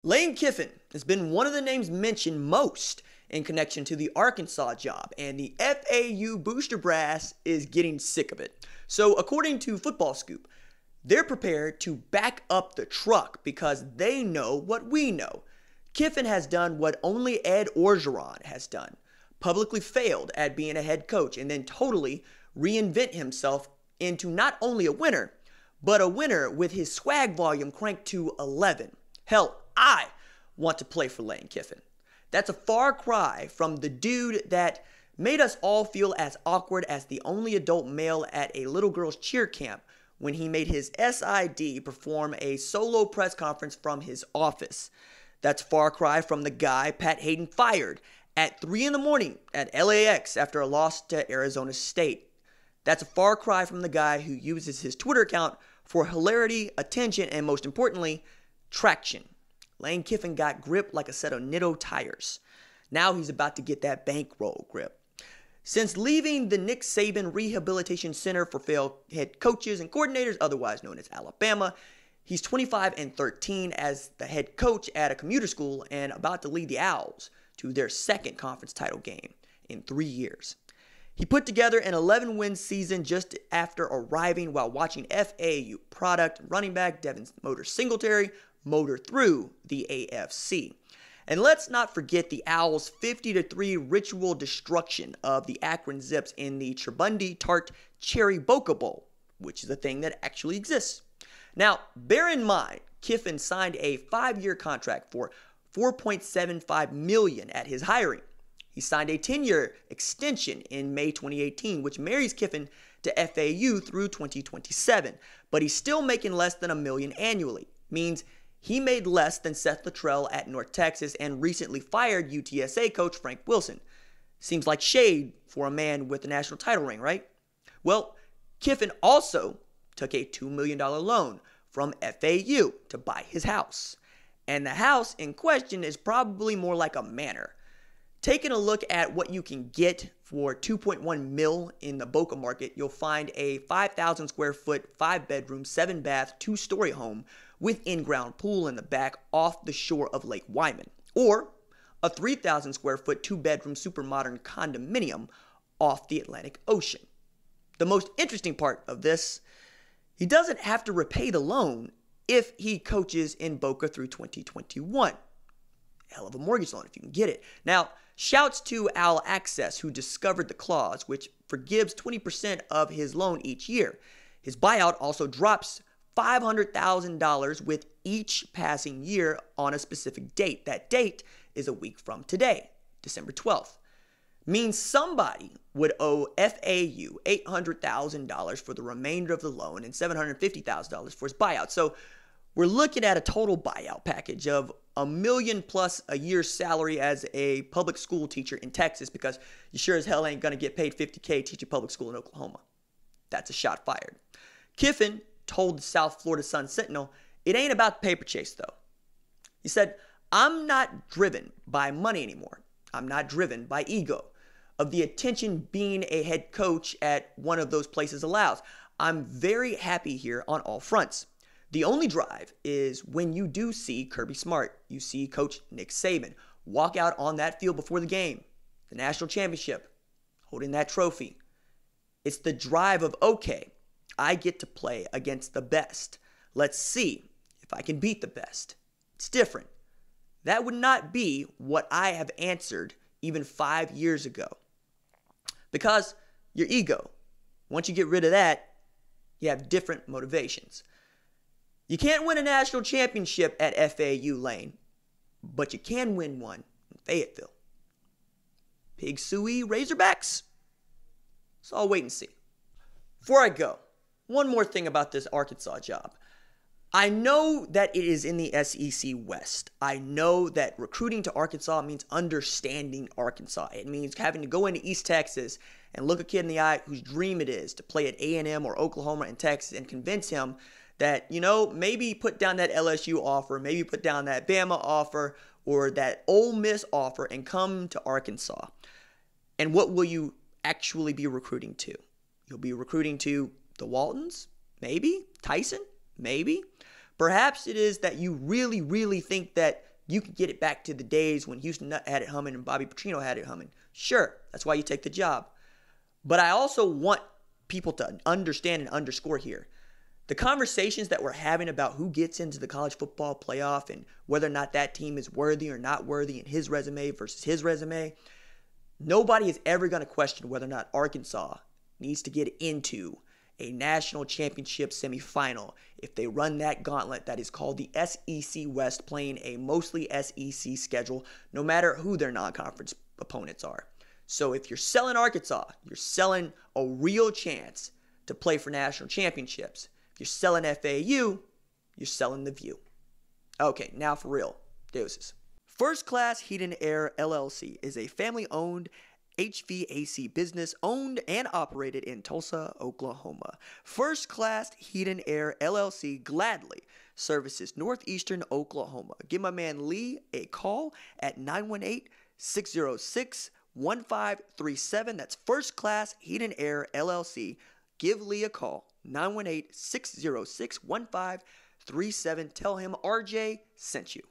Lane Kiffin has been one of the names mentioned most in connection to the Arkansas job, and the FAU Booster Brass is getting sick of it. So according to Football Scoop, they're prepared to back up the truck because they know what we know. Kiffin has done what only Ed Orgeron has done, publicly failed at being a head coach and then totally reinvent himself into not only a winner, but a winner with his swag volume cranked to 11. Hell, I want to play for Lane Kiffin. That's a far cry from the dude that made us all feel as awkward as the only adult male at a little girl's cheer camp when he made his SID perform a solo press conference from his office. That's far cry from the guy Pat Hayden fired at 3 in the morning at LAX after a loss to Arizona State. That's a far cry from the guy who uses his Twitter account for hilarity, attention, and most importantly, traction. Lane Kiffin got grip like a set of Nitto tires. Now he's about to get that bankroll grip. Since leaving the Nick Saban Rehabilitation Center for Failed Head Coaches and Coordinators, otherwise known as Alabama, he's 25-13 as the head coach at a commuter school and about to lead the Owls to their second conference title game in 3 years. He put together an 11-win season just after arriving while watching FAU product running back Devin Motor Singletary motor through the AFC. And let's not forget the Owls' 50-3 ritual destruction of the Akron Zips in the Tribundi Tart Cherry Boca Bowl, which is a thing that actually exists. Now, bear in mind, Kiffin signed a 5-year contract for $4.75 million at his hiring. He signed a 10-year extension in May 2018, which marries Kiffin to FAU through 2027, but he's still making less than $1 million annually. Means he made less than Seth Littrell at North Texas and recently fired UTSA coach Frank Wilson. Seems like shade for a man with a national title ring, right? Well, Kiffin also took a $2 million loan from FAU to buy his house. And the house in question is probably more like a manor. Taking a look at what you can get for $2.1 million in the Boca market, you'll find a 5,000 square foot, 5-bedroom, 7-bath, 2-story home with in-ground pool in the back off the shore of Lake Wyman, or a 3,000 square foot, 2-bedroom, super modern condominium off the Atlantic Ocean. The most interesting part of this, he doesn't have to repay the loan if he coaches in Boca through 2021. Hell of a mortgage loan if you can get it. Now, shouts to Al Access, who discovered the clause, which forgives 20% of his loan each year. His buyout also drops $500,000 with each passing year on a specific date. That date is a week from today, December 12th. Means somebody would owe FAU $800,000 for the remainder of the loan and $750,000 for his buyout. So we're looking at a total buyout package of $1 million plus a year's salary as a public school teacher in Texas, because you sure as hell ain't going to get paid $50K teaching public school in Oklahoma. That's a shot fired. Kiffin told the South Florida Sun-Sentinel, it ain't about the paper chase though. He said, I'm not driven by money anymore. I'm not driven by ego. Of the attention being a head coach at one of those places allows. I'm very happy here on all fronts. The only drive is when you do see Kirby Smart, you see Coach Nick Saban walk out on that field before the game, the national championship, holding that trophy. It's the drive of, okay, I get to play against the best. Let's see if I can beat the best. It's different. That would not be what I have answered even 5 years ago. Because your ego, once you get rid of that, you have different motivations. You can't win a national championship at FAU, Lane, but you can win one in Fayetteville. Pig Suey Razorbacks? So I'll wait and see. Before I go, one more thing about this Arkansas job. I know that it is in the SEC West. I know that recruiting to Arkansas means understanding Arkansas. It means having to go into East Texas and look a kid in the eye whose dream it is to play at A&M or Oklahoma and Texas and convince him that, maybe put down that LSU offer, maybe put down that Bama offer or that Ole Miss offer and come to Arkansas. And what will you actually be recruiting to? You'll be recruiting to the Waltons? Maybe? Tyson? Maybe. Perhaps it is that you really, really think that You can get it back to the days when Houston Nutt had it humming and Bobby Petrino had it humming. Sure, that's why you take the job. But I also want people to understand and underscore here. The conversations that we're having about who gets into the college football playoff and whether or not that team is worthy or not worthy in his resume versus his resume, nobody is ever going to question whether or not Arkansas needs to get into a national championship semifinal if they run that gauntlet that is called the SEC West, playing a mostly SEC schedule, no matter who their non-conference opponents are. So if you're selling Arkansas, you're selling a real chance to play for national championships. If you're selling FAU, you're selling the view. Okay, now for real. Deuces. First Class Heat and Air LLC is a family-owned HVAC business owned and operated in Tulsa, Oklahoma. First Class Heat and Air LLC gladly services northeastern Oklahoma. Give my man Lee a call at 918-606-1537. That's First Class Heat and Air LLC. Give Lee a call, 918-606-1537. Tell him RJ sent you.